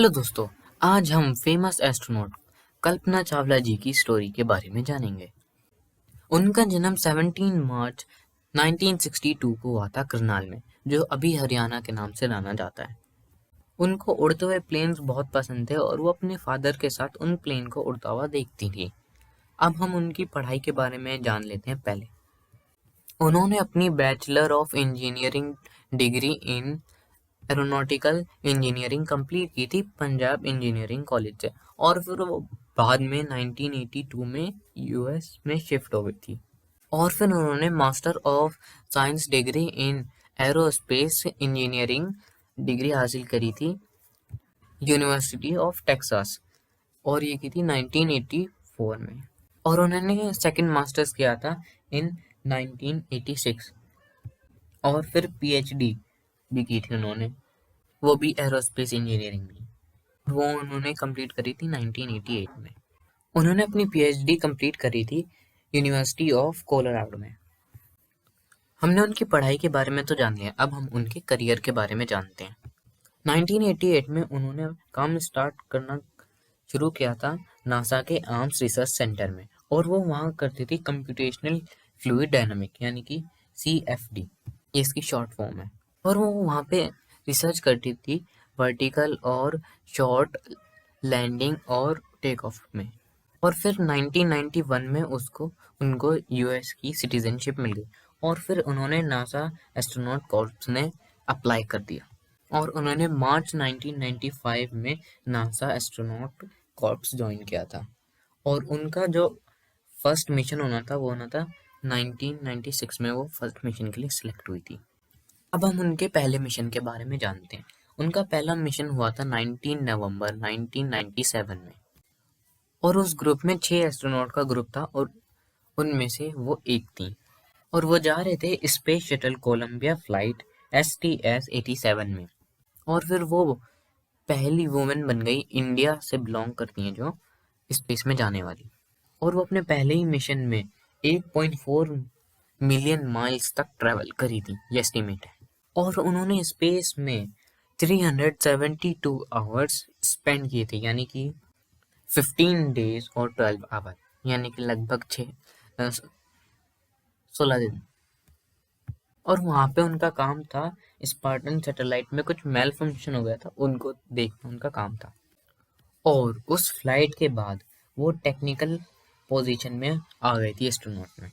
Hello दोस्तों, आज हम फेमस एस्ट्रोनॉट कल्पना चावला जी की स्टोरी के बारे में जानेंगे। उनका जन्म 17 मार्च 1962 को हुआ था करनाल में, जो अभी हरियाणा के नाम से जाना जाता है। उनको उड़ते हुए प्लेन्स बहुत पसंद थे और वो अपने फादर के साथ उन प्लेन को उड़ता हुआ देखती थी। अब हम उनकी पढ़ाई के बारे में जान लेते हैं। पहले उन्होंने अपनी bachelor of engineering degree in aeronautical engineering complete की थी पंजाब इंजीनियरिंग कॉलेज से, और फिर वो बाद में 1982 में यूएस में शिफ्ट हो गई थी। और फिर उन्होंने master of science degree in aerospace engineering degree हासिल करी थी यूनिवर्सिटी ऑफ टेक्सास, और ये की थी 1984 में। और उन्होंने सेकंड मास्टर्स किया था इन 1986, और फिर पीएचडी भी की थी उन्होंने, वो भी एरोस्पेस इंजीनियरिंग में। वो उन्होंने कंप्लीट करी थी 1988 में। उन्होंने अपनी पीएचडी कंप्लीट करी थी यूनिवर्सिटी ऑफ कोलोराडो में। हमने उनकी पढ़ाई के बारे में तो जान लिया, अब हम उनके करियर के बारे में जानते हैं। 1988 में उन्होंने काम स्टार्ट करना शुरू किया था नासा के आर्म्स रिसर्च सेंटर में, और वो वहाँ करती थी कंप्यूटेशनल फ्लूइड डायनामिक, यानी कि CFD, ये इसकी शॉर्ट फॉर्म है। और वो वहाँ पे रिसर्च करती थी वर्टिकल और शॉर्ट लैंडिंग और टेक ऑफ में। और फिर 1991 में उनको यूएस की सिटीजनशिप मिल गई, और फिर उन्होंने नासा एस्ट्रोनॉट कॉर्प्स ने अप्लाई कर दिया, और उन्होंने मार्च 1995 में नासा एस्ट्रोनॉट कॉर्प्स ज्वाइन किया था। और उनका जो फर्स्ट मिशन होना था वो होना था 1996 में, वो फर्स्ट मिशन के लिए सिलेक्ट हुई थी। अब हम उनके पहले मिशन के बारे में जानते हैं। उनका पहला मिशन हुआ था 19 नवंबर 1997 में, और उस ग्रुप में 6 एस्ट्रोनॉट का ग्रुप था, और उनमें से वो एक थी, और वो जा रहे थे space shuttle Columbia flight STS-87 में। और फिर वो पहली वुमेन बन गई इंडिया से बिलोंग करती हैं जो स्पेस में जाने वाली। और वो अपने पहले ही मिशन में 8.4 मिलियन माइल्स तक ट्रेवल करी थी, ये एस्टिमेट है। और उन्होंने स्पेस में 372 आवर्स स्पेंड किए थे, यानी कि 15 डेज और 12 आवर, यानी कि लगभग 16 दिन। और वहाँ पे उनका काम था, स्पार्टन सैटेलाइट में कुछ मेल फंक्शन हो गया था, उनको देखना उनका काम था। और उस फ्लाइट के बाद वो टेक्निकल पोजीशन में आ गई थी एस्ट्रोनॉट में।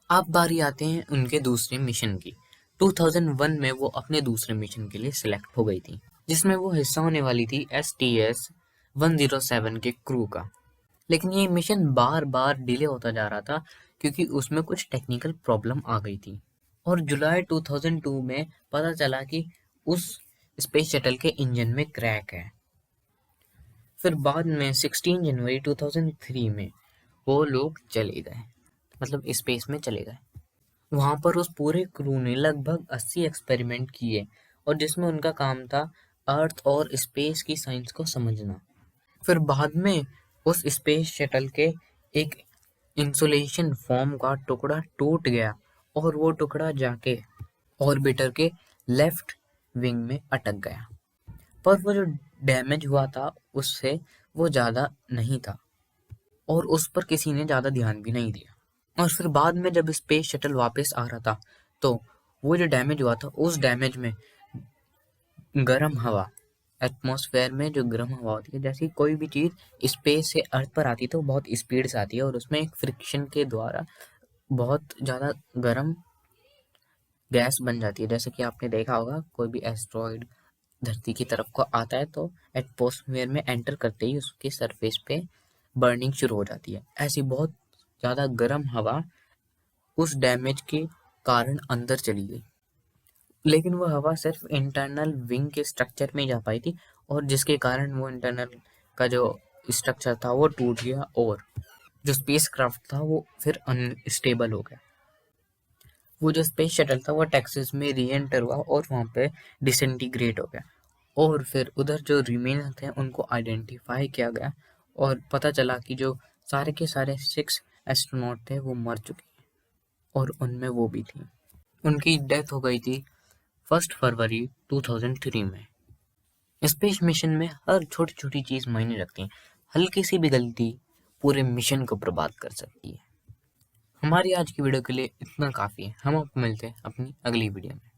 अब बारी आते हैं उनके दूसरे मिशन की। 2001 में वो अपने दूसरे मिशन के लिए सिलेक्ट हो गई थी, जिसमें वो हिस्सा होने वाली थी STS-107 के क्रू का। लेकिन ये मिशन बार बार डिले होता जा रहा था, क्योंकि उसमें कुछ टेक्निकल प्रॉब्लम आ गई थी। और जुलाई 2002 में पता चला कि उस स्पेस शटल के इंजन में क्रैक है। फिर बाद में 16 जनवरी 2003 में वो लोग चले गए, मतलब स्पेस में चले गए। वहाँ पर उस पूरे क्रू ने लगभग 80 एक्सपेरिमेंट किए, और जिसमें उनका काम था अर्थ और स्पेस की साइंस को समझना। फिर बाद में उस स्पेस शटल के एक इंसुलेशन फोम का टुकड़ा टूट गया, और वो टुकड़ा जाके ऑर्बिटर के लेफ्ट विंग में अटक गया। पर वो जो डैमेज हुआ था उससे वो ज़्यादा नहीं था, और उस पर किसी ने ज़्यादा ध्यान भी नहीं दिया। और फिर बाद में जब स्पेस शटल वापस आ रहा था, तो वो जो डैमेज हुआ था, उस डैमेज में गर्म हवा, एटमॉस्फेयर में जो गर्म हवा होती है, जैसे कोई भी चीज़ स्पेस से अर्थ पर आती है तो बहुत स्पीड से आती है, और उसमें एक फ्रिक्शन के द्वारा बहुत ज़्यादा गर्म गैस बन जाती है। जैसे कि आपने देखा होगा, कोई भी एस्ट्रॉइड धरती की तरफ को आता है तो एटमॉस्फेयर में एंटर करते ही उसके सरफेस पे बर्निंग शुरू हो जाती है। ऐसी बहुत ज़्यादा गर्म हवा उस डैमेज के कारण अंदर चली गई, लेकिन वो हवा सिर्फ इंटरनल विंग के स्ट्रक्चर में जा पाई थी, और जिसके कारण वो इंटरनल का जो स्ट्रक्चर था वो टूट गया, और जो स्पेस क्राफ्ट था वो फिर अनस्टेबल हो गया। वो जो स्पेस शटल था वो टेक्सास में री एंटर हुआ, और वहाँ पे डिसइंटीग्रेट हो गया। और फिर उधर जो रिमेन थे उनको आइडेंटिफाई किया गया, और पता चला कि जो सारे के सारे 6 एस्ट्रोनॉट थे वो मर चुके हैं, और उनमें वो भी थी। उनकी डेथ हो गई थी 1 फरवरी 2003 में। स्पेस मिशन में हर छोटी छोटी चीज मायने रखती है। हल्की सी भी गलती पूरे मिशन को बर्बाद कर सकती है। हमारी आज की वीडियो के लिए इतना काफी है। हम आपको मिलते हैं अपनी अगली वीडियो में।